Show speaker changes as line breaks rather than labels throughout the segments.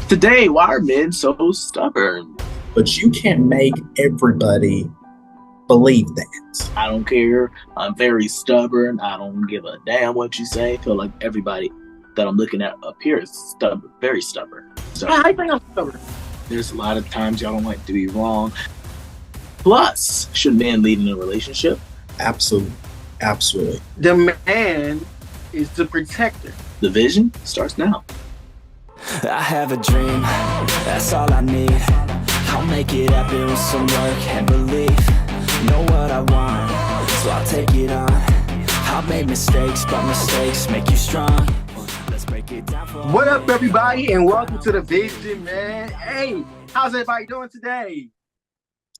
Today, why are men so stubborn?
But you can't make everybody believe that.
I don't care. I'm very stubborn. I don't give a damn what you say. I feel like everybody that I'm looking at up here is stubborn, very stubborn.
How
Stubborn.
you think I'm stubborn?
There's a lot of times y'all don't like to be wrong. Plus, should men lead in a relationship?
Absolutely. Absolutely.
The man is the protector.
The vision starts now.
I have a dream, that's all I need. I'll make it happen with some work and belief. Know what I want, so I'll take it on. I've made mistakes, but mistakes make you strong. Let's break it down for
What up, everybody, and welcome to the Vision, man. Hey, how's everybody doing today?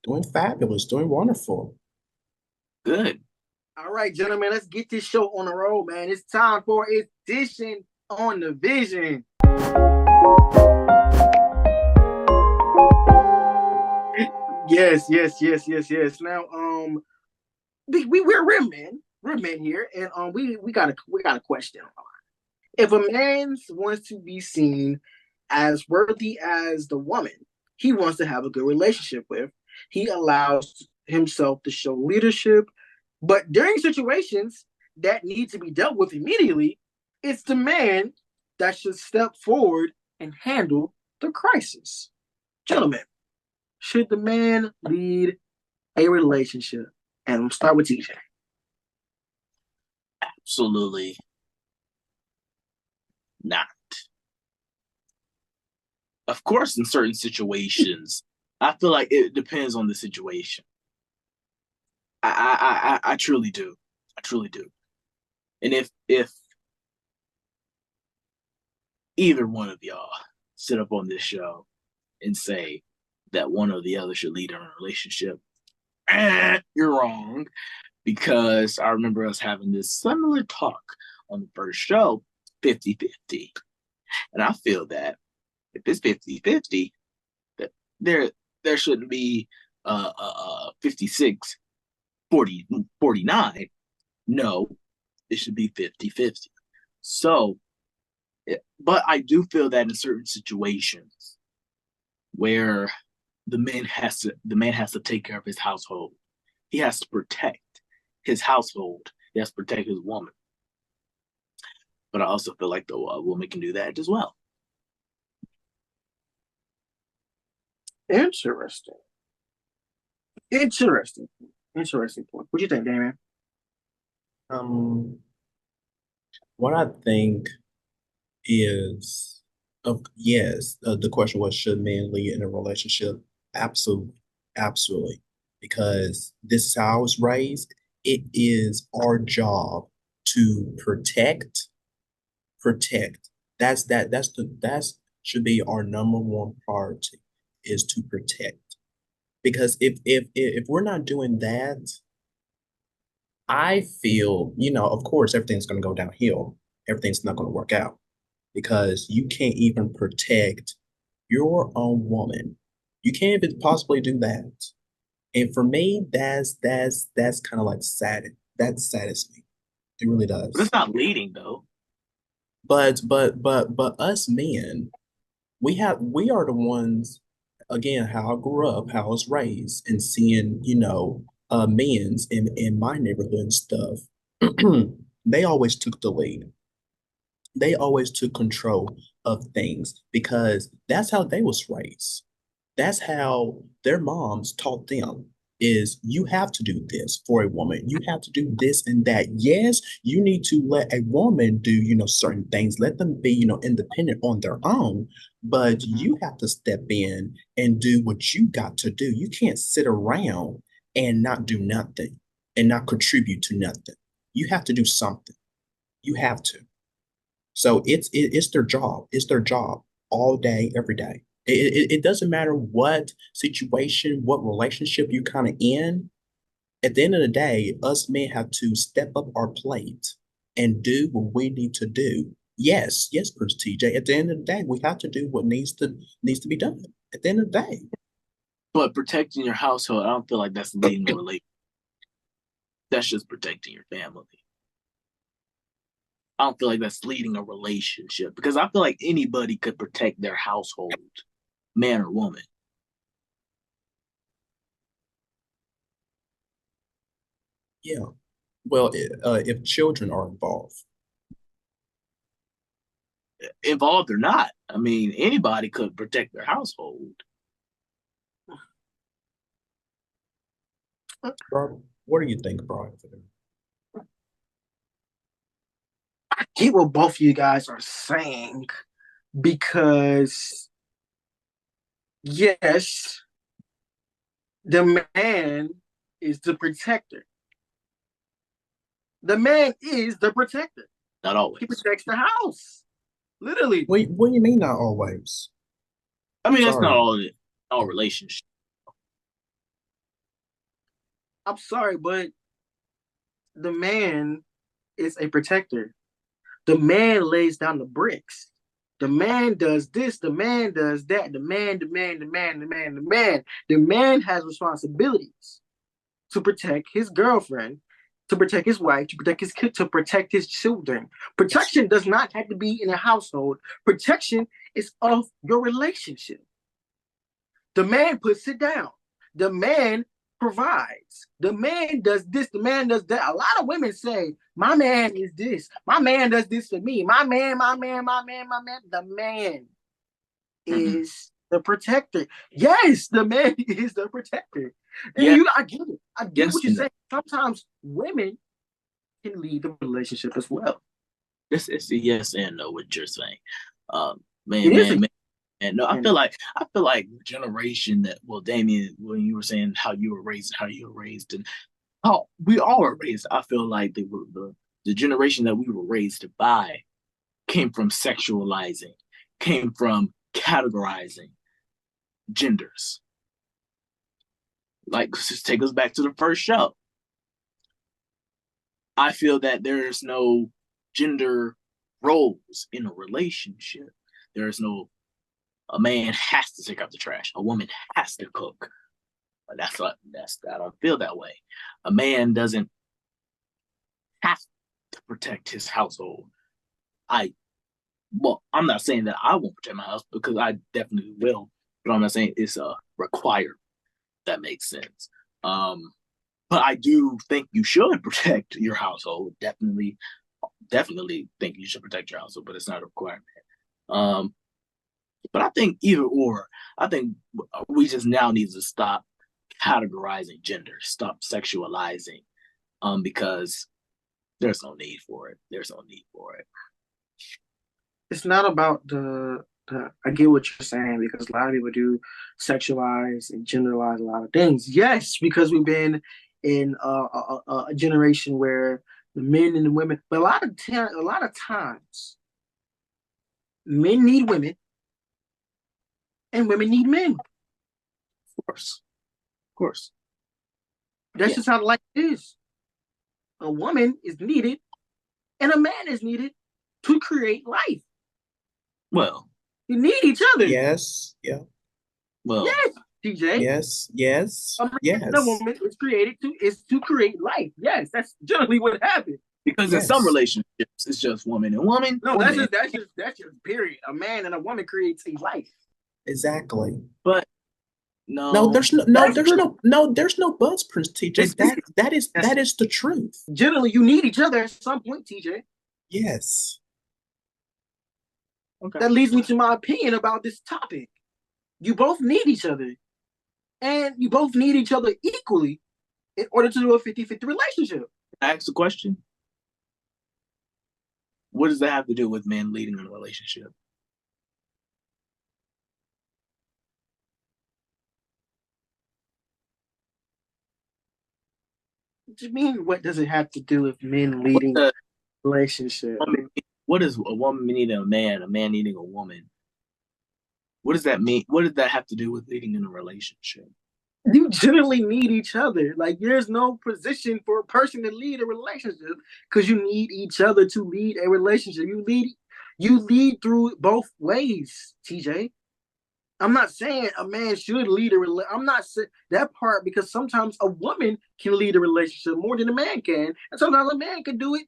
Doing fabulous. Doing wonderful.
Good.
All right, gentlemen, let's get this show on the road, man. It's time for edition on the Vision. Yes. Now, we're men here, and we got a question. If a man wants to be seen as worthy as the woman he wants to have a good relationship with, he allows himself to show leadership. But during situations that need to be dealt with immediately, it's the man that should step forward and handle the crisis. Gentlemen, should the man lead a relationship? And we'll start with TJ.
Absolutely not. Of course, in certain situations, I feel like it depends on the situation. I truly do. I truly do. And if either one of y'all sit up on this show and say that one or the other should lead in a relationship, you're wrong. Because I remember us having this similar talk on the first show, 50-50. And I feel that if it's 50-50, that there shouldn't be 56 40 49. No, it should be 50-50. So, but I do feel that in certain situations where the man has to take care of his household, he has to protect his household, he has to protect his woman. But I also feel like the woman can do that as well.
Interesting. Point. What do you think, Damian?
What I think is, the question was, should men lead in a relationship? Absolutely. Absolutely. Because this is how I was raised. It is our job to protect. That's should be our number one priority, is to protect. Because if we're not doing that, I feel, of course, everything's going to go downhill. Everything's not going to work out because you can't even protect your own woman. You can't even possibly do that. And for me, that's kind of like sad. That saddens me. It really
But
does.
it's not leading though.
But us men, we are the ones, again, how I grew up, how I was raised, and seeing, men's in my neighborhood and stuff. They always took the lead. They always took control of things because that's how they was raised. That's how their moms taught them, is you have to do this for a woman. You have to do this and that. Yes, you need to let a woman do, certain things. Let them be, independent on their own, but you have to step in and do what you got to do. You can't sit around and not do nothing and not contribute to nothing. You have to do something. You have to. So it's their job. It's their job all day, every day. It doesn't matter what situation, what relationship you kind of in. At the end of the day, us men have to step up our plate and do what we need to do. Yes, Prince TJ. At the end of the day, we have to do what needs to be done. At the end of the day.
But protecting your household, I don't feel like that's leading a relationship. That's just protecting your family. I don't feel like that's leading a relationship because I feel like anybody could protect their household, man or woman.
Yeah. Well, if children are involved.
Involved or not. I mean, anybody could protect their household.
Bro, what do you think, Brian?
I get what both of you guys are saying because, yes, the man is the protector. The man is the protector.
Not always.
He protects the house. Literally.
What do you mean not always?
I mean, that's
Sorry.
not all relationship.
I'm sorry, but the man is a protector. The man lays down the bricks. The man does this. The man does that. The man. The man has responsibilities to protect his girlfriend, to protect his wife, to protect his kid, to protect his children. Protection does not have to be in a household. Protection is of your relationship. The man puts it down. The man provides. The man does this. The man does that. A lot of women say, my man is this. My man does this for me. My man. The man is the protector. Yes, the man is the protector. And
Yeah.
I get it. I get what you're saying. Sometimes women can lead the relationship as well.
It's a yes and no what you're saying.
It
Man.
is
And no, I feel like the generation that, well, Damian, when you were saying how you were raised, and how we all were raised, I feel like the generation that we were raised by came from sexualizing, came from categorizing genders. Like, just take us back to the first show. I feel that there's no gender roles in a relationship. There's no, a man has to take out the trash. A woman has to cook. But I don't feel that way. A man doesn't have to protect his household. I'm not saying that I won't protect my house because I definitely will, but I'm not saying it's a required. That makes sense. But I do think you should protect your household. Definitely think you should protect your household, but it's not a requirement. But I think either or. I think we just now need to stop categorizing gender, stop sexualizing, because there's no need for it.
It's not about the I get what you're saying because a lot of people do sexualize and generalize a lot of things. Yes, because we've been in a generation where the men and the women, but a lot of times, men need women and women need men.
Of course.
That's just how life is. A woman is needed and a man is needed to create life.
Well,
you need each other.
Yes. Yeah.
Well.
Yes, TJ.
Yes.
A man and a woman is created to create life. Yes, that's generally what happens.
Because in some relationships, it's just woman and woman.
No, that's just period. A man and a woman creates a life.
Exactly.
But
there's no buts, Prince TJ. That is the truth.
Generally, you need each other at some point, TJ.
Yes.
Okay. That leads me to my opinion about this topic. You both need each other. And you both need each other equally in order to do a 50-50 relationship.
Ask the question. What does that have to do with men leading in a relationship? What do you mean, what does it have to do with men leading a relationship? What does a woman needing a man needing a woman? What does that mean? What does that have to do with leading in a relationship? You generally need each other. Like, there's no position for a person to lead a relationship because you need each other to lead a relationship. You lead through both ways, TJ. I'm not saying a man should lead a relationship. I'm not saying that part because sometimes a woman can lead a relationship more than a man can. And sometimes a man can do it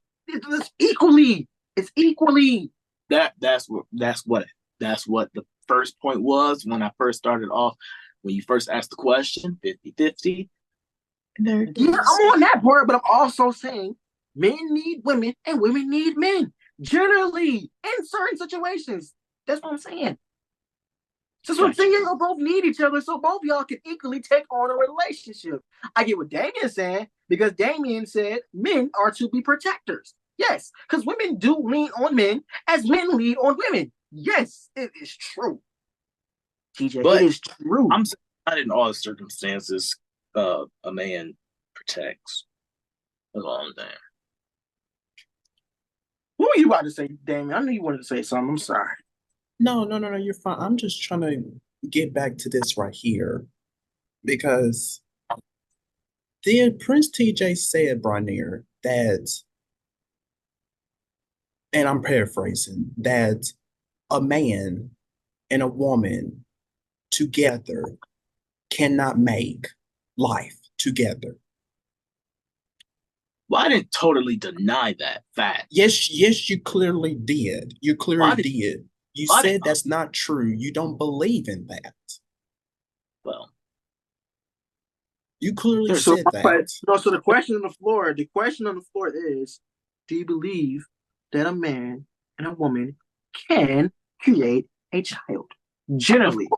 equally.
It's equally.
That's what the first point was when I first started off. When you first asked the question, 50-50.
Yeah, I'm on that part, but I'm also saying men need women and women need men. Generally, in certain situations. That's what I'm saying. That's what I'm saying. Y'all both need each other, so both y'all can equally take on a relationship. I get what Damian's saying, because Damian said men are to be protectors. Yes, because women do lean on men as men lean on women. Yes, it is true. TJ,
But
it is true.
I'm saying not in all circumstances a man protects. That's all I'm saying.
What were you about to say, Damian? I knew you wanted to say something. I'm sorry.
No, you're fine. I'm just trying to get back to this right here because then Prince TJ said, Bry'Neir, that, and I'm paraphrasing, that a man and a woman together cannot make life together.
Well, I didn't totally deny that fact.
Yes, you clearly did. You clearly did. You said that's not true. You don't believe in that.
Well,
you clearly said that.
So the question on the floor is, do you believe that a man and a woman can create a child? Generally.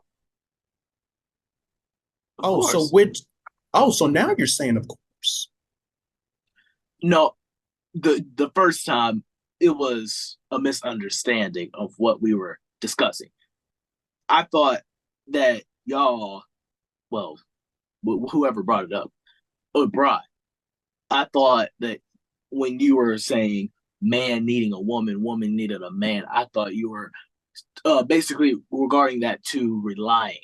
So now you're saying of course.
No, the first time it was a misunderstanding of what we were discussing. I thought that y'all, well, whoever brought it up, I thought that when you were saying man needing a woman, woman needed a man, I thought you were basically regarding that to relying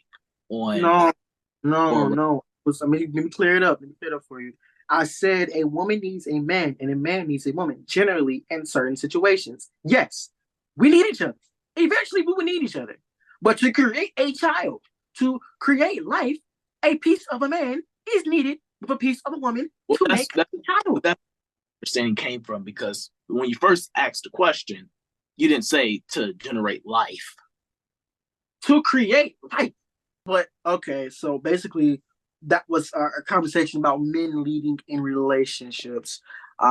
on.
No. Let me clear it up. Let me clear it up for you. I said a woman needs a man and a man needs a woman, generally in certain situations. Yes, we need each other. Eventually, we will need each other. But to create a child, to create life, a piece of a man is needed with a piece of a woman to make a child.
That's where understanding came from, because when you first asked the question, you didn't say to generate life.
To create life. But, okay, so basically, that was a conversation about men leading in relationships. We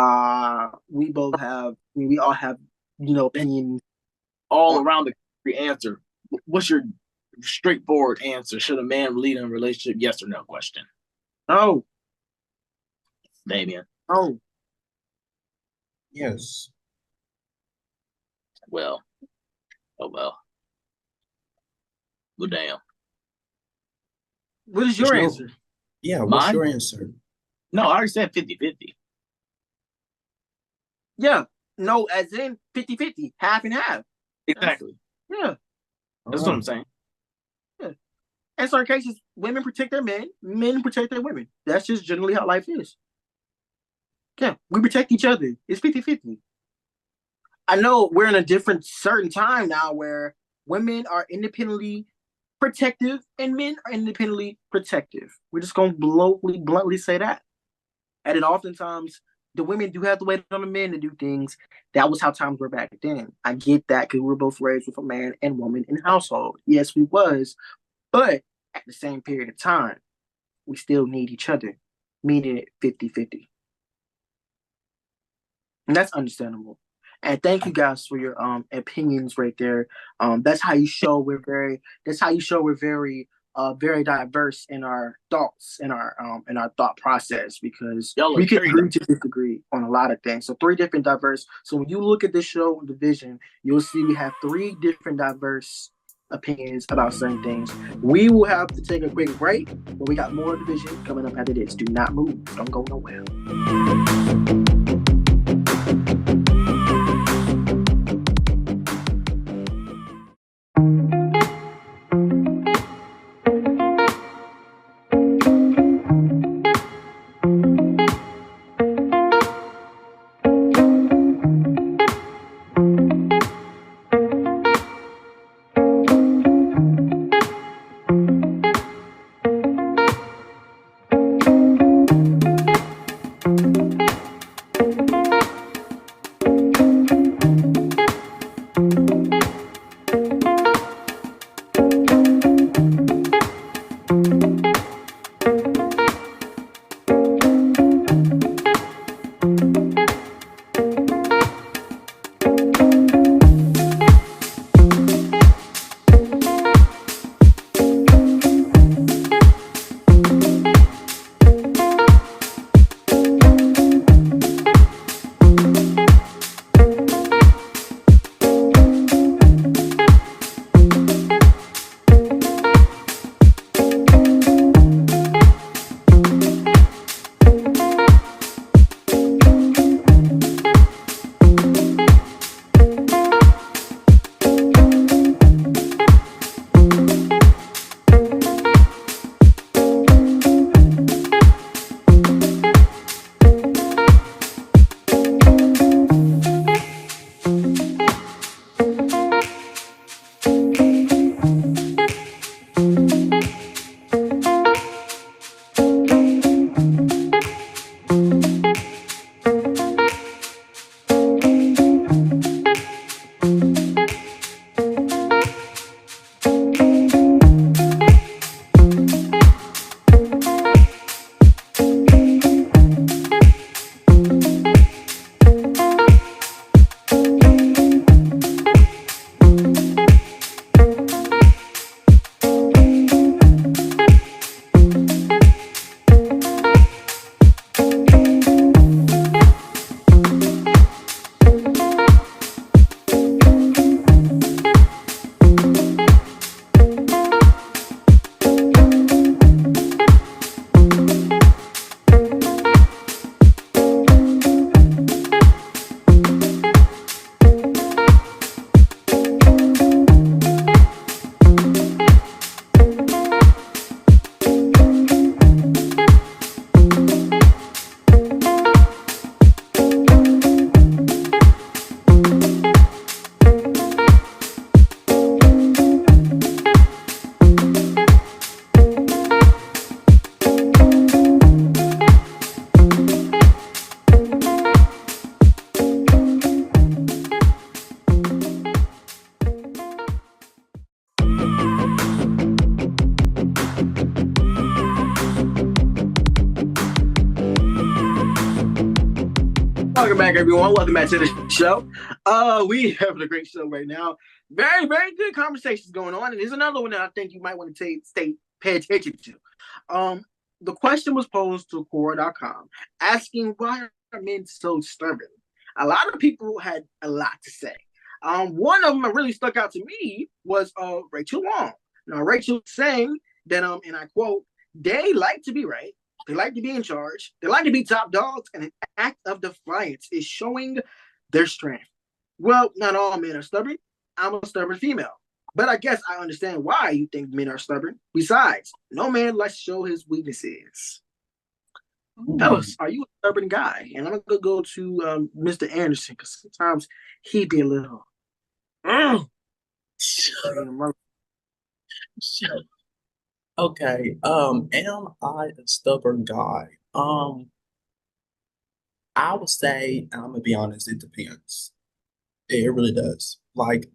all have, opinions
all around the answer. What's your straightforward answer? Should a man lead in a relationship? Yes or no question.
No.
Damian.
No.
Yes.
Well. Well, damn.
What is your answer?
Yeah, what's your answer?
No, I already said 50-50.
Yeah. No, as in 50-50, half and half.
Exactly.
Yeah.
That's what I'm saying.
Yeah. In certain cases, women protect their men, men protect their women. That's just generally how life is. Yeah, we protect each other. It's 50-50. I know we're in a certain time now where women are independently protective and men are independently protective. We're just going to bluntly say that. And then oftentimes, the women do have to wait on the men to do things. That was how times were back then. I get that because we were both raised with a man and woman in household. Yes, we was. But at the same period of time, we still need each other, meaning it 50-50. And that's understandable. And thank you guys for your opinions right there. That's how you show we're very very diverse in our thoughts, in our thought process, because we can agree to disagree on a lot of things. So 3 different diverse. So when you look at this show, Division, you'll see we have 3 different diverse opinions about certain things. We will have to take a quick break, but we got more Division coming up after this. Do not move. Don't go nowhere. Welcome back, everyone. Welcome back to the show. We having a great show right now. Very, very good conversations going on. And there's another one that I think you might want to pay attention to. The question was posed to Quora.com asking why are men so stubborn? A lot of people had a lot to say. One of them that really stuck out to me was Rachel Long. Now, Rachel saying that, and I quote, they like to be right. They like to be in charge. They like to be top dogs, and an act of defiance is showing their strength. Well, not all men are stubborn. I'm a stubborn female. But I guess I understand why you think men are stubborn. Besides, no man likes to show his weaknesses. Fellas, are you a stubborn guy? And I'm going to go to Mr. Anderson, because sometimes he be a little...
Okay. Am I a stubborn guy? I would say, I'm gonna be honest, it depends. It really does. Like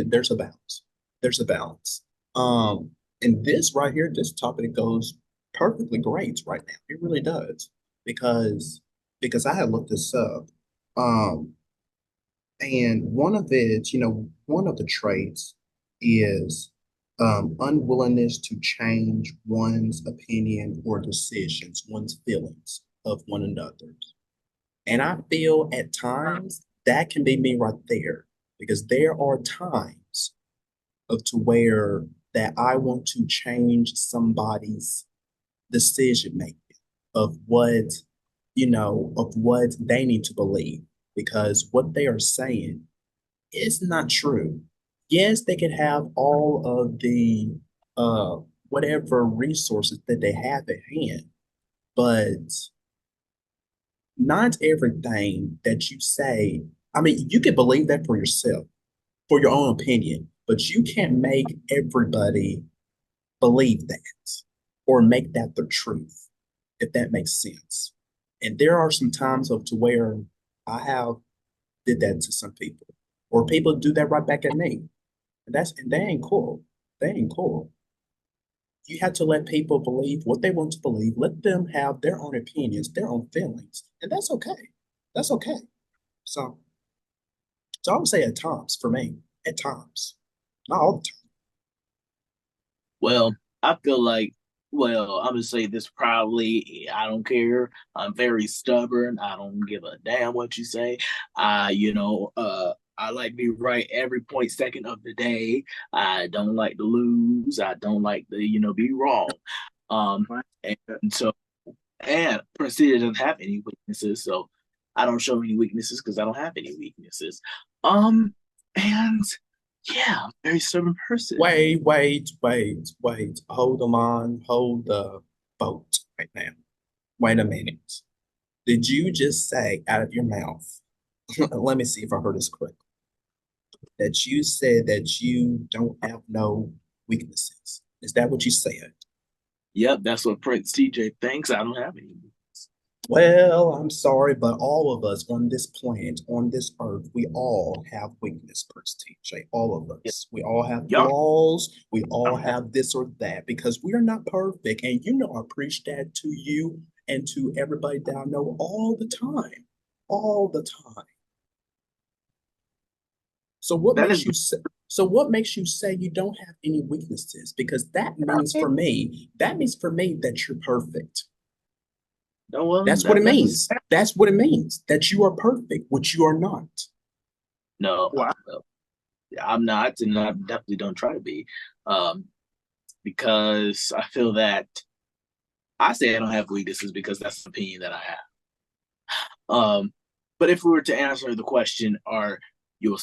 there's a balance. There's a balance. And this right here, this topic goes perfectly great right now. It really does. Because I had looked this up. And one of it, one of the traits is unwillingness to change one's opinion or decisions, one's feelings of one another. And I feel at times that can be me right there, because there are times to where that I want to change somebody's decision making of what, of what they need to believe, because what they are saying is not true. Yes, they can have all of the whatever resources that they have at hand, but not everything that you say. I mean, you can believe that for yourself, for your own opinion, but you can't make everybody believe that or make that the truth, if that makes sense. And there are some times to where I have did that to some people, or people do that right back at me. And they ain't cool. They ain't cool. You have to let people believe what they want to believe. Let them have their own opinions, their own feelings, and that's okay. That's okay. So I would say at times, for me, at times, not all the time.
Well, I feel like, I'm gonna say this proudly. I don't care. I'm very stubborn. I don't give a damn what you say. I like to be right every point second of the day. I don't like to lose. I don't like to, be wrong. And so, and Prince City doesn't have any weaknesses, so I don't show any weaknesses because I don't have any weaknesses. And yeah, I'm a very stubborn person.
Wait. Hold the line. Hold the boat right now. Wait a minute. Did you just say out of your mouth? Let me see if I heard this correctly. That you said that you don't have no weaknesses. Is that what you said?
Yep, that's what Prince TJ thinks. I don't have any weaknesses.
Well, I'm sorry, but all of us on this planet, on this earth, we all have weakness, Prince TJ. All of us. Yep. We all have flaws. We all have this or that, because we are not perfect. And I preach that to you and to everybody that I know all the time. All the time. So what makes you say you don't have any weaknesses? Because that means for me that you're perfect.
No, well,
that's what it means. That's what it means. That you are perfect, which you are not.
No, I'm not, and I definitely don't try to be. Because I feel that I say I don't have weaknesses because that's the opinion that I have. But if we were to answer the question, are you a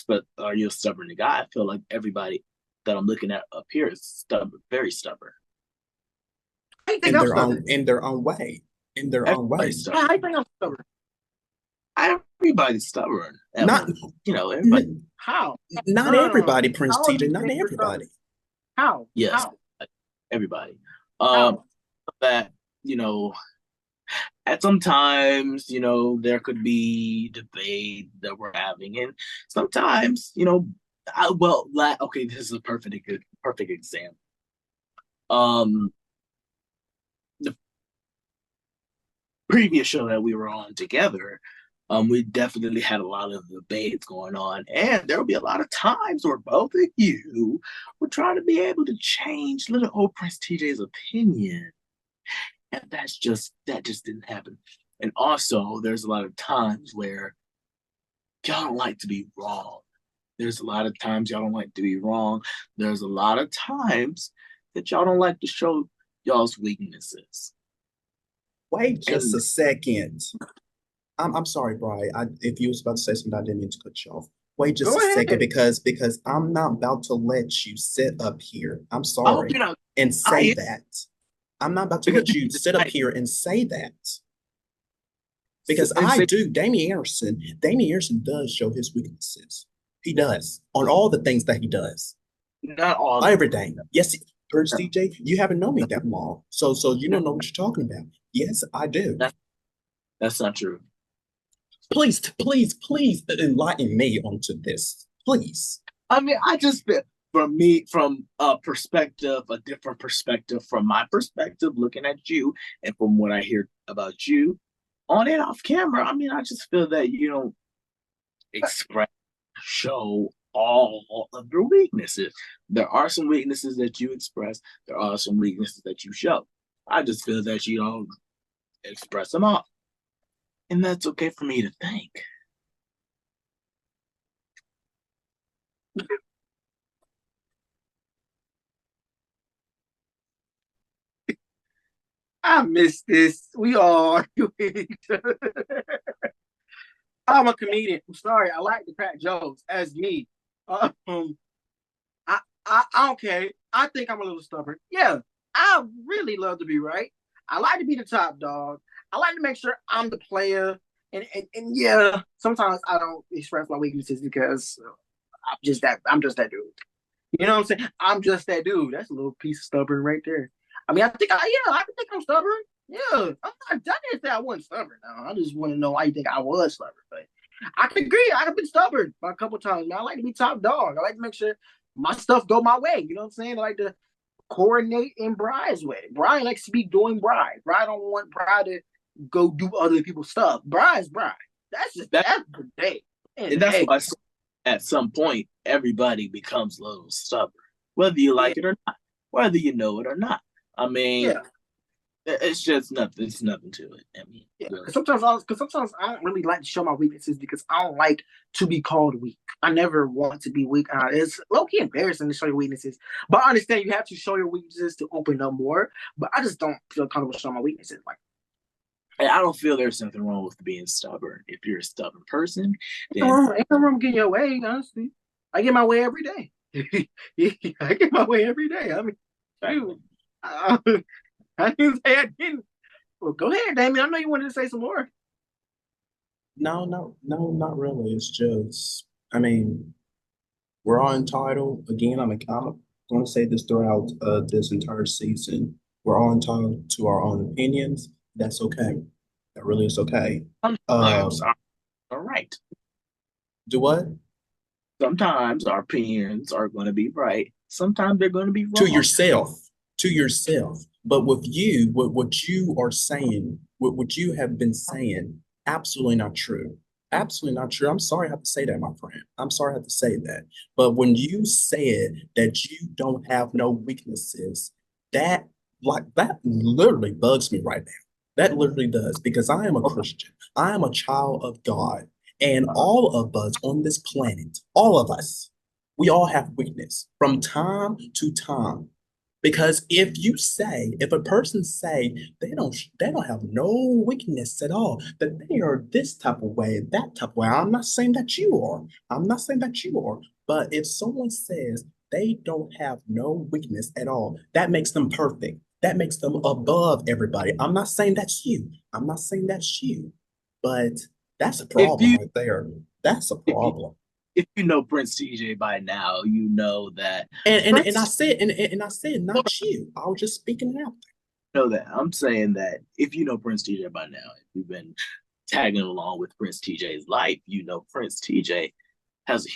stubborn guy? I feel like everybody that I'm looking at up here is stubborn, very stubborn.
In their own way. In their own way.
I think I'm stubborn.
Everybody's stubborn.
Not
everybody.
How?
Not everybody, Prince TJ. Not everybody.
How?
Yes,
how?
Everybody. That at sometimes, there could be debate that we're having, and sometimes, this is a perfect example. The previous show that we were on together, We definitely had a lot of debates going on, and there will be a lot of times where both of you were trying to be able to change little old Prince TJ's opinion, and that just didn't happen. And also, there's a lot of times where y'all don't like to be wrong. There's a lot of times y'all don't like to be wrong. There's a lot of times that y'all don't like to show y'all's weaknesses.
Wait just
And
a second. I'm sorry, Bri. If you was about to say something, I didn't mean to cut you off. Wait just
Go
a second,
ahead.
because I'm not about to let you sit up here. I'm
I hope
sorry,
you're not.
and say
I
that. I'm not about to
because
let you sit up here and say that. Because
and
I
say
do. Damian Anderson does show his weaknesses. He does on all the things that he does.
not all.
Everything. Yes, Prince DJ, you haven't known me that long. So you don't know what you're talking about. Yes, I do.
That's not true.
Please enlighten me onto this. Please.
I mean, I just feel from a perspective, a different perspective, from my perspective, looking at you, and from what I hear about you on and off camera. I mean, I just feel that you don't express, show all of your weaknesses. There are some weaknesses that you express. There are some weaknesses that you show. I just feel that you don't express them all, and that's okay for me to think.
I miss this. We all argue with each other. I'm a comedian. I'm sorry. I like to crack jokes as me. Um, okay. I think I'm a little stubborn. Yeah, I really love to be right. I like to be the top dog. I like to make sure I'm the player. And yeah, sometimes I don't express my weaknesses because I'm just that dude. You know what I'm saying? I'm just that dude. That's a little piece of stubborn right there. I mean, I think I'm stubborn. Yeah, I didn't say I wasn't stubborn. No, I just want to know why you think I was stubborn. But I can agree. I have been stubborn by a couple times. Man, I like to be top dog. I like to make sure my stuff go my way. You know what I'm saying? I like to coordinate in Bry's way. Bry likes to be doing Bry. Bry don't want Bry to go do other people's stuff. Bry's Bry. That's the day.
And that's why at some point everybody becomes a little stubborn, whether you like it or not, whether you know it or not. I mean,
yeah.
It's just nothing. It's nothing to it. I mean,
yeah. Because sometimes I don't really like to show my weaknesses because I don't like to be called weak. I never want to be weak. It's low key embarrassing to show your weaknesses, but I understand you have to show your weaknesses to open up more. But I just don't feel comfortable showing my weaknesses. Like,
and I don't feel there's something wrong with being stubborn. If you're a stubborn person, then
ain't no wrong getting your way. Honestly, I get my way every day. I get my way every day. I mean, shoot. I didn't say I didn't. Well, go ahead, Damian. I know you wanted to say some more.
No, not really. It's just, I mean, we're all entitled. Again, I'm going to say this throughout this entire season. We're all entitled to our own opinions. That's okay. That really is okay.
Sometimes all right.
Do what?
Sometimes our opinions are going to be right. Sometimes they're going to be wrong.
To yourself. But with you, what you are saying, what you have been saying, absolutely not true. Absolutely not true. I'm sorry I have to say that, my friend. I'm sorry I have to say that. But when you said that you don't have no weaknesses, that literally bugs me right now. That literally does, because I am a Christian. I am a child of God. And all of us on this planet, all of us, we all have weakness from time to time. Because if a person say they don't have no weakness at all, that they are this type of way, that type of way. I'm not saying that you are. I'm not saying that you are. But if someone says they don't have no weakness at all, that makes them perfect. That makes them above everybody. I'm not saying that's you. I'm not saying that's you. But that's a problem right there. That's a problem.
If you know Prince TJ by now, you know that.
And I said not you. I was just speaking out
there. Know that I'm saying that if you know Prince TJ by now, if you've been tagging along with Prince TJ's life, you know Prince TJ has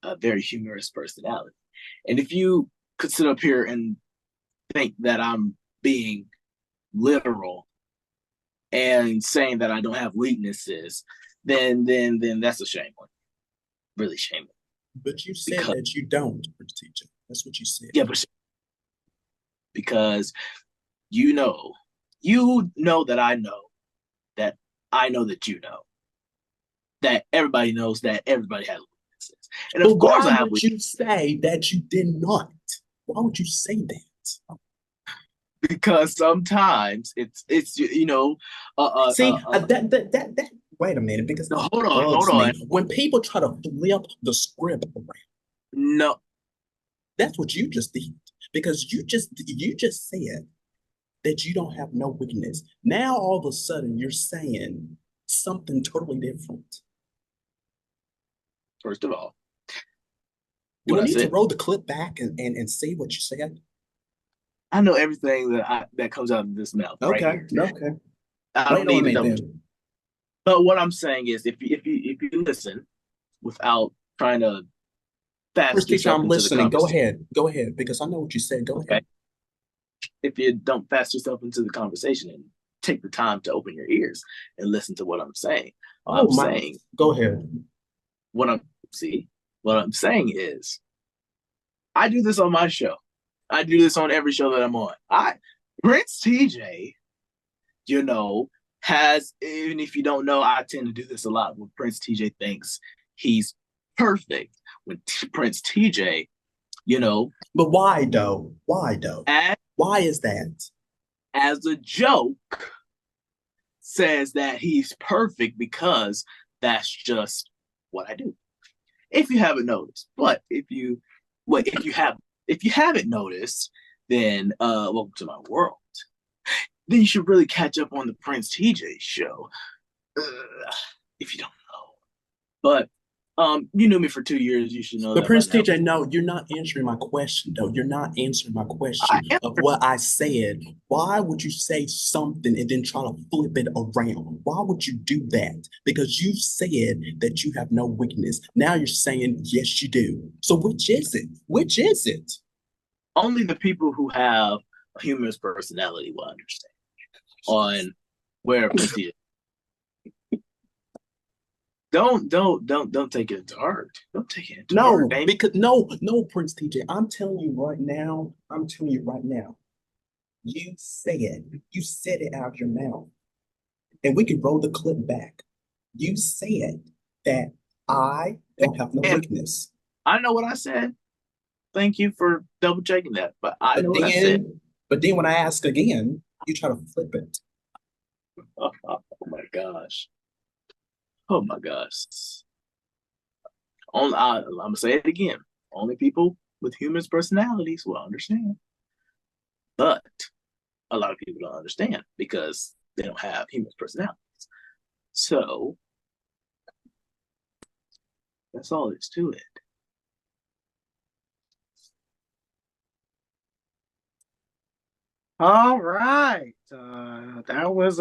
a very humorous personality. And if you could sit up here and think that I'm being literal and saying that I don't have weaknesses, then that's a shame on you. Really shame on you.
But you said
Because
that you don't, Prince TJ. That's what you said.
yeah, but because you know that I know that I know that you know that everybody knows that everybody has weaknesses. And of
But
course I
why
have
would you say that you did not? Why would you say that?
because sometimes it's
See, that wait a minute, because
no,
that
hold
bugs
on.
me. When people try to flip the script around,
No,
that's what you just did. Because you just said that you don't have no weakness. Now all of a sudden you're saying something totally different.
first of all,
Do
what
I
I
need to
said,
roll the clip back and see what you said?
I know everything that comes out of this mouth right here.
Okay.
I
Wait
don't need
on
to
me
double.
then.
But what I'm saying is, if you listen without trying to
First
fast
teacher,
yourself
I'm
into the
listening.
conversation,
Go ahead, because I know what you said. Go
okay?
ahead.
If you don't fast yourself into the conversation and take the time to open your ears and listen to what I'm saying,
Oh my, go ahead.
what I'm saying is, I do this on my show. I do this on every show that I'm on. Prince TJ, has, even if you don't know, I tend to do this a lot when Prince TJ thinks he's perfect. When Prince TJ,
But why though? Why though?
as,
Why is that?
as a joke, says that he's perfect because that's just what I do. If you haven't noticed, but if you haven't noticed, then welcome to my world. Then you should really catch up on the Prince TJ show. If you don't know, but you knew me for 2 years, you should know
But
that
Prince
by now.
TJ, no, you're not answering my question though. You're not answering my question
I am.
of what I said. Why would you say something and then try to flip it around? Why would you do that? Because you said that you have no weakness. Now you're saying yes, you do. So which is it? Which is it?
Only the people who have a humorous personality will understand on where Prince TJ. Don't take it to heart. Don't take it to
No,
heart, baby.
because no, Prince TJ. I'm telling you right now. You said it out of your mouth, and we can roll the clip back. You said that I don't have no
And
weakness.
I know what I said. Thank you for double checking that. But I know what I said.
But then when I ask again, you try to flip it.
Oh my gosh. Oh my gosh. I'm gonna say it again. Only people with humorous personalities will understand. But a lot of people don't understand because they don't have humorous personalities. So that's all there is to it.
All right. That was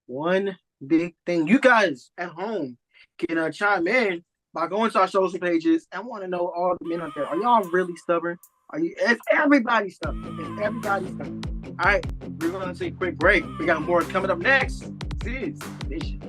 one big thing. You guys at home can chime in by going to our social pages. I want to know, all the men out there, are y'all really stubborn? Is everybody stubborn? Is everybody stubborn? All right, we're gonna take a quick break. We got more coming up next. This is Mission.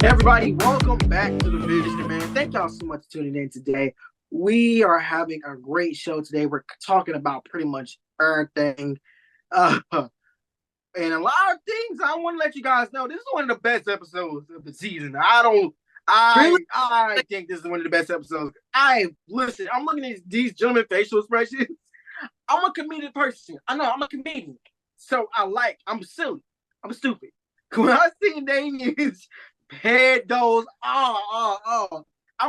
Everybody, welcome back to the Vision, man. Thank y'all so much for tuning in today. We are having a great show today. We're talking about pretty much everything. And a lot of things I want to let you guys know. This is one of the best episodes of the season. I think this is one of the best episodes. I'm looking at these gentlemen facial expressions. I'm a comedic person. I know I'm a comedian. So I'm silly. I'm stupid. When I see Damian's head goes, I'm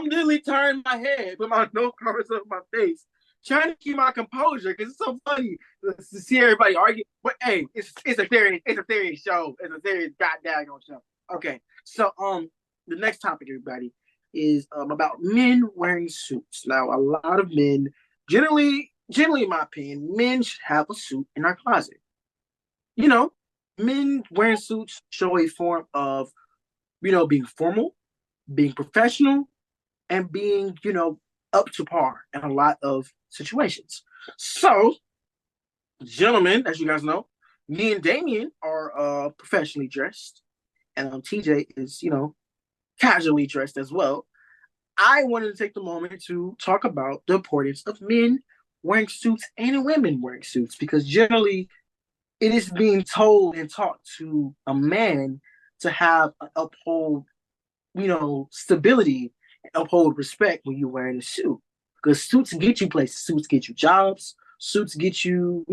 literally turning my head, put my nose covers up my face, trying to keep my composure because it's so funny to see everybody argue. But hey, it's a theory show. It's a theory goddamn show. Okay, so the next topic, everybody, is about men wearing suits. Now, a lot of men, generally, in my opinion, men should have a suit in our closet. You know, men wearing suits show a form of, being formal, being professional, and being, up to par in a lot of situations. So, gentlemen, as you guys know, me and Damian are professionally dressed, and TJ is, casually dressed as well. I wanted to take the moment to talk about the importance of men wearing suits and women wearing suits, because generally it is being told and taught to a man to have uphold, stability, and uphold respect when you're wearing a suit. Because suits get you places, suits get you jobs, suits get you,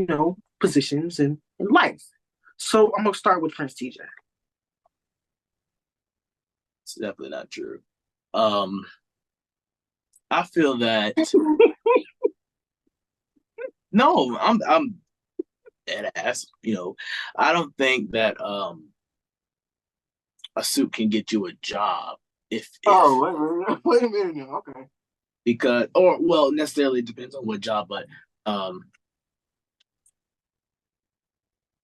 positions in life. So I'm gonna start with Prince TJ.
It's definitely not true. I feel that no, I'm dead ass. I don't think that a suit can get you a job if
wait a minute now. Okay.
Because necessarily it depends on what job, but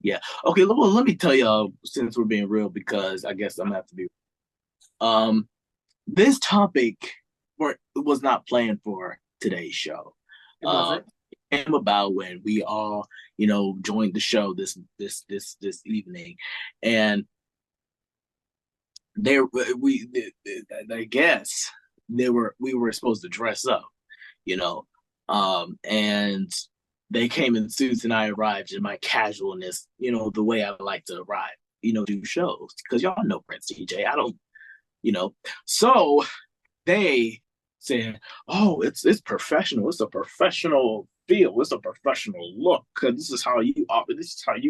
yeah. Okay, well, let me tell y'all, since we're being real, because I guess I'm gonna have to be this topic was not planned for today's show.
It wasn't.
It came about when we all, joined the show this evening, and I guess we were supposed to dress up, and they came in suits and I arrived in my casualness, the way I like to arrive, do shows, because y'all know Prince TJ. I don't, so they said, "Oh, it's professional. It's a professional feel. It's a professional look. Cause this is how you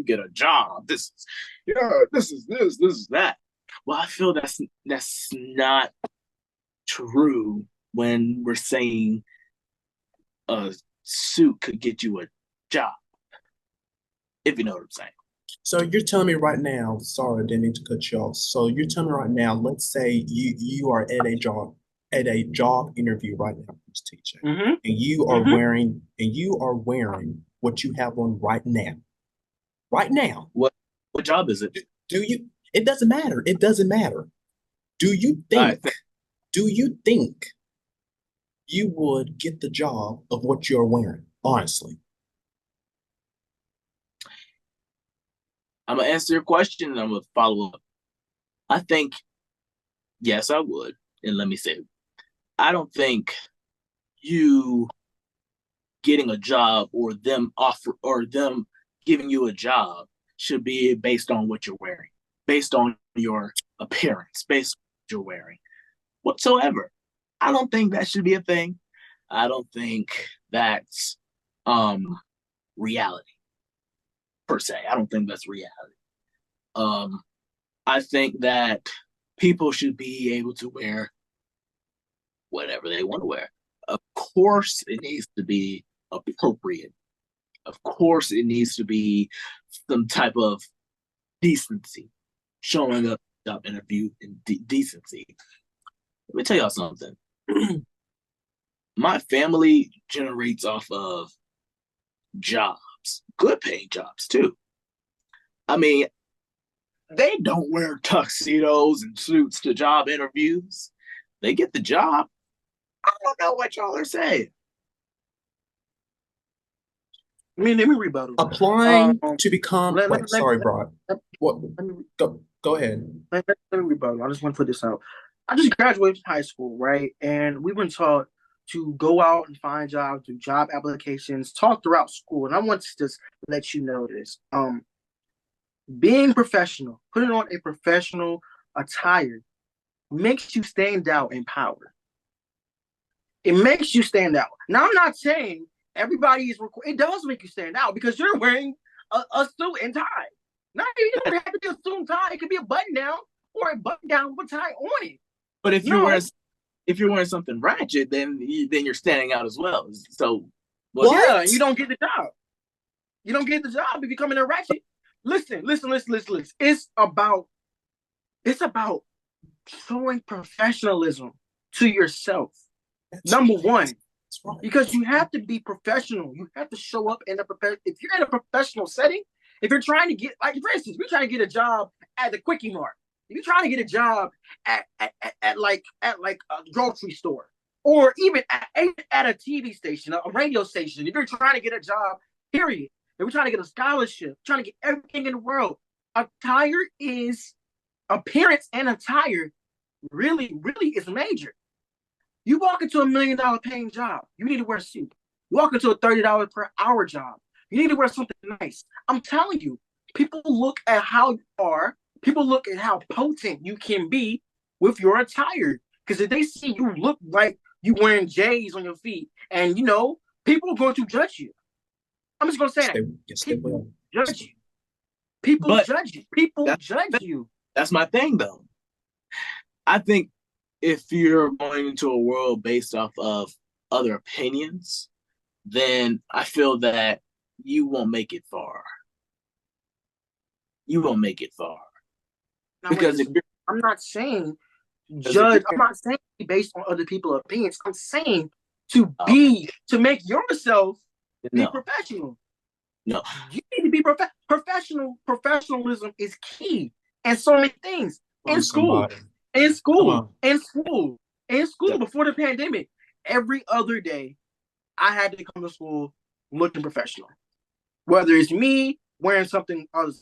get a job. This is that." Well, I feel that's not true when we're saying a suit could get you a job, if you know what I'm saying.
So you're telling me right now, sorry, I didn't mean to cut you off. So you're telling me right now, let's say you are at a job interview right now, Mr. TJ, and you are wearing what you have on right now. Right now.
What job is it?
Do you? It doesn't matter. It doesn't matter. Do you think you would get the job of what you're wearing? Honestly.
I'm gonna answer your question and I'm gonna follow up. I think yes, I would. And let me say, I don't think you getting a job or them giving you a job should be based on what you're wearing, based on your appearance, based on what you're wearing, whatsoever. I don't think that should be a thing. I don't think that's reality per se. I don't think that's reality. I think that people should be able to wear whatever they want to wear. Of course, it needs to be appropriate. Of course, it needs to be some type of decency, showing up job interview in decency. Let me tell y'all something. My family generates off of jobs, good paying jobs too. I mean, they don't wear tuxedos and suits to job interviews. They get the job. I don't know what y'all are saying.
let me rebuttal.
Applying to become.
let, let,
Wait,
let,
sorry,
let,
Broad.
let,
What?
let me
Go ahead.
let me rebuttal. I just want to put this out. I just graduated from high school, right? And we were taught to go out and find jobs, do job applications, talk throughout school. And I want to just let you know this. Being professional, putting on a professional attire makes you stand out in power. It makes you stand out. Now, I'm not saying everybody is it does make you stand out because you're wearing a suit and tie. Not even have to be a suit and tie. It could be a button down or a button down with a tie on it.
But if you're wearing something ratchet, then you're standing out as well. So
yeah, you don't get the job. You don't get the job if you come in a ratchet. Listen. It's about showing professionalism to yourself. Number one,
right.
Because you have to be professional. You have to show up in if you're in a professional setting, if you're trying to get, like, for instance, we're trying to get a job at the Quickie Mart. If you're trying to get a job at a grocery store, or even at a TV station, a radio station, if you're trying to get a job, period. If we're trying to get a scholarship, trying to get everything in the world, appearance and attire really is major. You walk into $1 million paying job, you need to wear a suit. You walk into a $30 per hour job, you need to wear something nice. I'm telling you, people look at how you are. People look at how potent you can be with your attire. Because if they see you look like you wearing J's on your feet, and people are going to judge you. I'm just going to say that.
Yes, they will.
Judge you. People judge you. People judge you.
That's my thing, though. I think if you're going into a world based off of other opinions, then I feel that you won't make it far. You won't make it far.
Now,
because
I'm not saying judge. I'm not saying based on other people's opinions. I'm saying to make yourself be professional.
No,
you need to be professional. Professionalism is key, and so many things in school. Before the pandemic, every other day, I had to come to school looking professional. Whether it's me wearing something as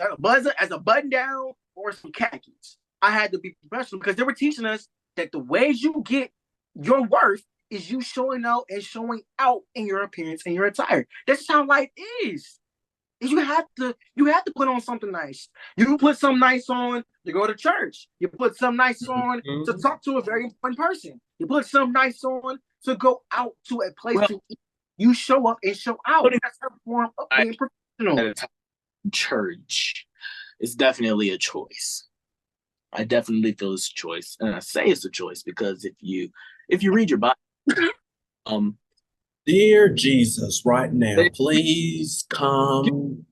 a button down or some khakis, I had to be professional because they were teaching us that the ways you get your worth is you showing out in your appearance and your attire. That's how life is. You have to put on something nice. You put something nice on to go to church. You put something nice on to talk to a very important person. You put something nice on to go out to a place to eat. You show up and show out. That's a form of being professional.
Church is definitely a choice. I definitely feel it's a choice, and I say it's a choice because if you read your Bible,
dear Jesus, right now, please come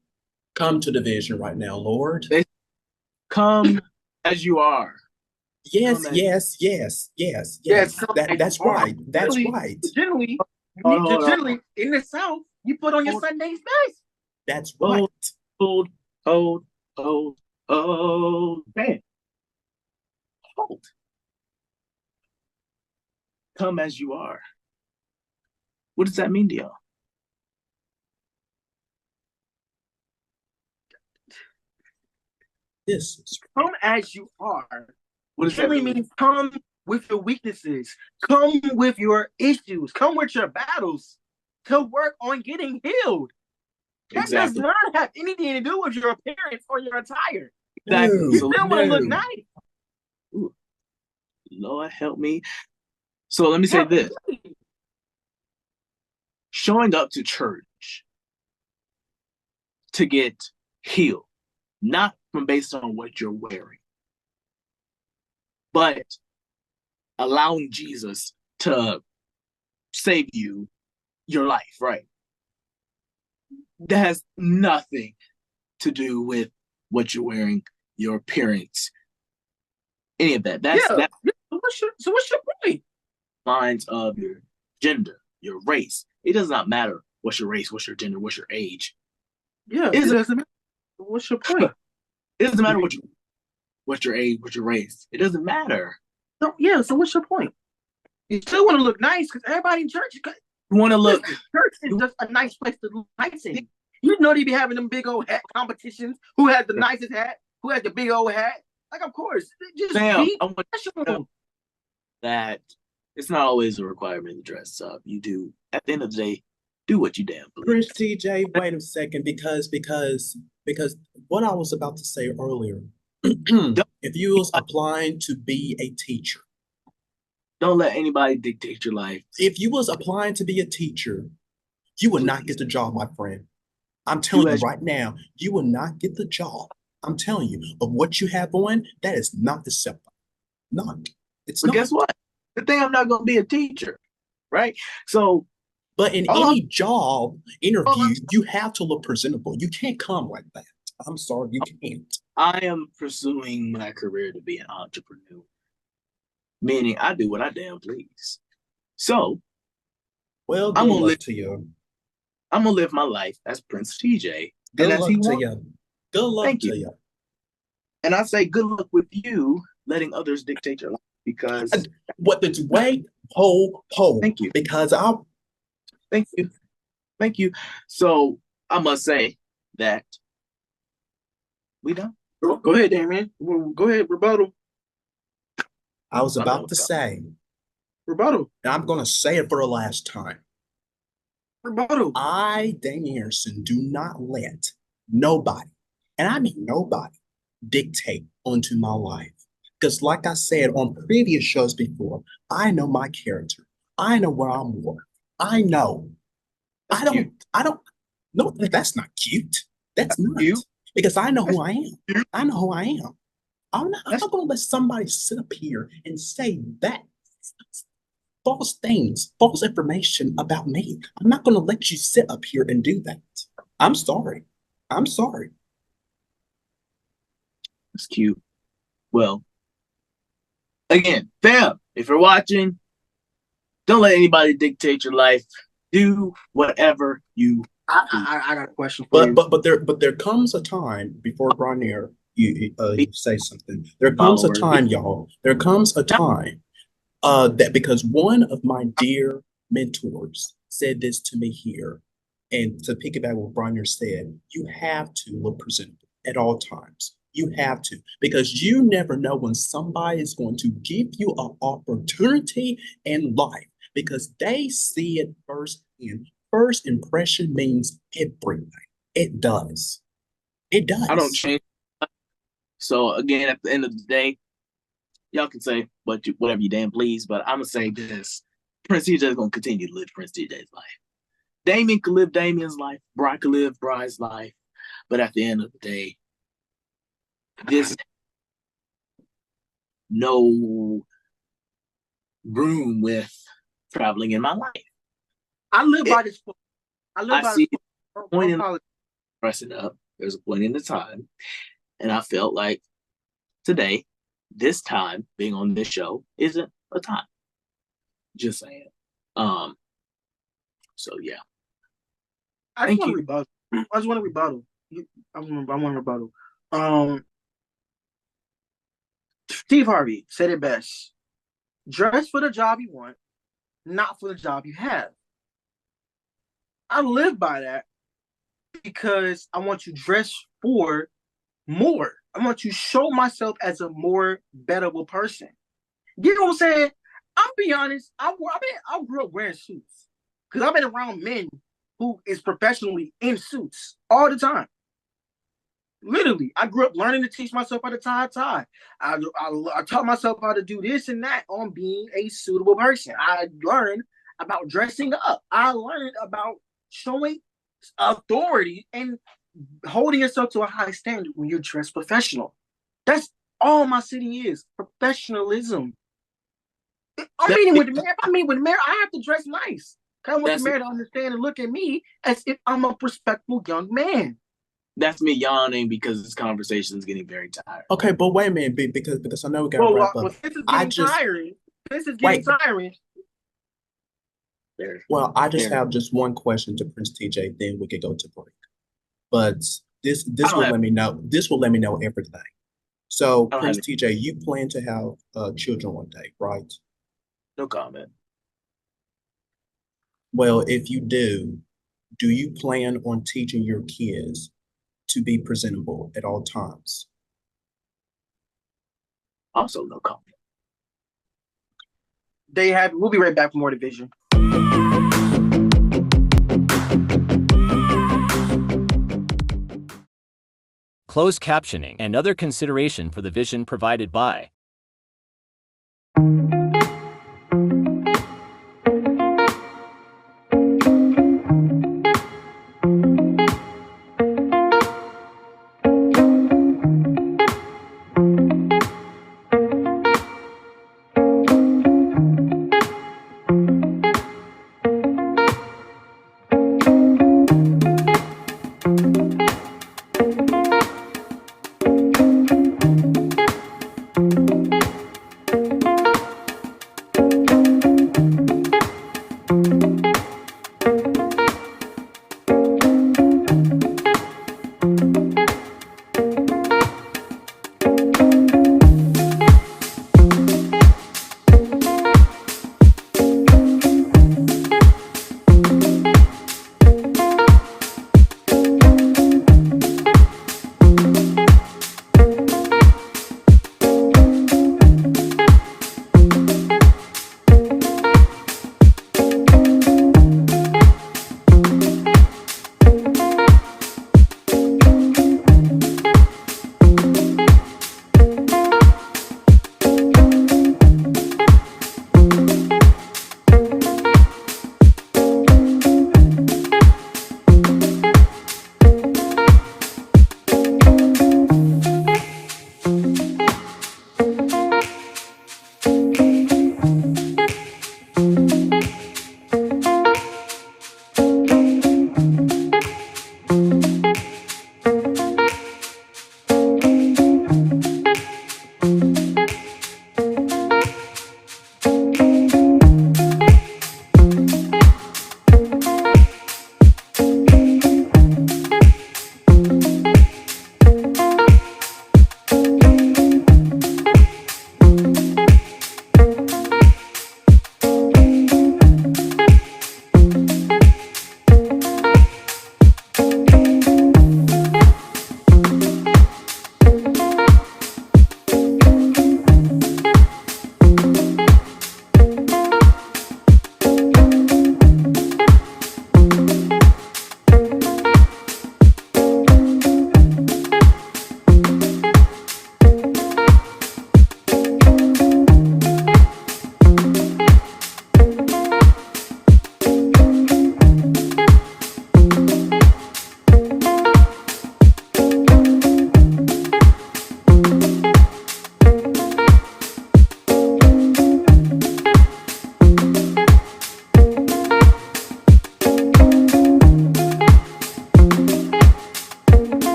to the vision right now, Lord.
Come as you are.
Yes. That's right. That's right.
Generally, in the South, you put on your Sunday's best.
That's right.
Hold. Man. Hold. Come as you are. What does that mean to y'all?
This is
come as you are.
What does that mean?
Means come with your weaknesses, come with your issues, come with your battles to work on getting healed. That does not have anything to do with your appearance or your attire.
Exactly.
You still want to look nice.
Ooh. Lord help me. So let me say this. Showing up to church to get healed, not from based on what you're wearing, but allowing Jesus to save your life, right? That has nothing to do with what you're wearing, your appearance, any of that.
So what's your point?
Lines of your gender, your race. It does not matter what's your race, what's your gender, what's your age.
Yeah, it doesn't matter. What's your point?
It doesn't matter what's your age, what's your race. It doesn't matter.
So what's your point? You still want to look nice because everybody in church.
You want to look.
Church is just a nice place to look nice in. You know they be having them big old hat competitions. Who has the nicest hat? Who has the big old hat? Like, of course, just
Sam,
be
I want
professional.
that it's not always a requirement to dress up. You do, at the end of the day, do what you damn believe.
Prince TJ, wait a second, because what I was about to say earlier, if you was applying to be a teacher,
Don't let anybody dictate your life.
if you was applying to be a teacher, you would not get the job, my friend. I'm telling you
as-
right now, you will not get the job. I'm telling you, of what you have on, that is not acceptable. Not. It's
But
not.
guess what? The thing, I'm not going to be a teacher, right? So,
But in
Oh,
any job interview, you have to look presentable. You can't come like that. I'm sorry, you can't.
I am pursuing my career to be an entrepreneur, meaning I do what I damn please. So,
Well,
I'm
good
gonna
luck
live.
to you.
I'm gonna live my life as Prince TJ,
Good
and as
luck
he
to
wants.
you. Good luck
Thank
to
you.
you.
And I say good luck with you letting others dictate your life because.
What the wait, hold.
Thank you.
Because I'll
Thank you. Thank you. So I must say that we done.
Go ahead, Damian. Go ahead, rebuttal.
I was
I'm done
about
with
to
that.
say,
Rebuttal.
and I'm gonna say it for the last time.
Rebuttal.
Damian Anderson, do not let nobody, and I mean nobody, dictate onto my life. Because, like I said on previous shows before, I know my character. I know where I'm worth. I know.
That's
I
cute.
don't. No, that's not cute. That's not.
cute.
Because I know who
That's
I am.
cute.
I know who I am. I'm not
That's-
going to let somebody sit up here and say that false things, false information about me. I'm not going to let you sit up here and do that. I'm sorry. I'm sorry.
That's cute. Well, again, fam, if you're watching, don't let anybody dictate your life. Do whatever you.
I got a question for you.
But there comes a time before Bry'Neir, you say something. There comes a time, y'all. There comes a time that because one of my dear mentors said this to me here, and to piggyback what Bry'Neir said, you have to look presentable at all times. You have to, because you never know when somebody is going to give you an opportunity in life because they see it first, and first impression means everything. It does. It does.
I don't change. So again, at the end of the day, y'all can say whatever you damn please, but I'm gonna say this: Prince TJ is gonna continue to live Prince TJ's life. Damian could live Damian's life. Bry could live Bry's life, but at the end of the day, this no room with traveling in my life.
I live by this. I live
I
by
see
this.
point in pressing up. There's a point in the time, and I felt like today, this time being on this show isn't a time. Just saying. So yeah.
I just want to rebuttal. I just want to rebuttal. I want to rebuttal. Steve Harvey said it best. Dress for the job you want, not for the job you have. I live by that because I want to dress for more. I want to show myself as a more bettable person. You know what I'm saying? I'll be honest. I grew up wearing suits because I've been around men who is professionally in suits all the time. Literally, I grew up learning to teach myself how to tie a tie. I taught myself how to do this and that on being a suitable person. I learned about dressing up. I learned about showing authority and holding yourself to a high standard when you're dressed professional. That's all my city is: professionalism. I'm meeting with the mayor. If I meet with the mayor, I have to dress nice. I want the mayor to understand and look at me as if I'm a respectful young man.
That's me yawning because this conversation is getting very tired.
Okay, but wait a minute, because I know we got to wrap up.
This is getting tiring. This is getting tiring.
Well, I just have just one question to Prince TJ, then we could go to break. But this will let me know. This will let me know everything. So, Prince TJ, you plan to have children one day, right?
No comment.
Well, if you do, Do you plan on teaching your kids to be presentable at all times?
Also, no comment.
There you have it. We'll be right back for more division.
Closed captioning and other consideration for the vision provided by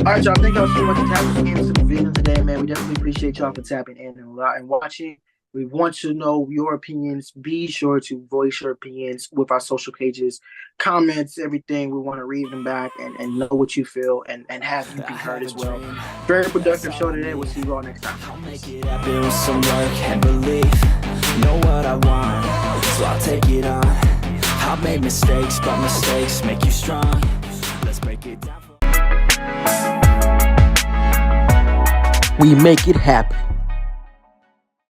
All right, y'all. Thank y'all so much for tapping into the video today, man. We definitely appreciate y'all for tapping in and watching. We want to know your opinions. Be sure to voice your opinions with our social pages, comments, everything. We want to read them back and know what you feel and have you be heard as well. Very productive show today. We'll see you all next time.
I'll make it happen with some work and belief. Know what I want, so I'll take it on. I've made mistakes, but mistakes make you strong. Let's break it down.
We make it happen.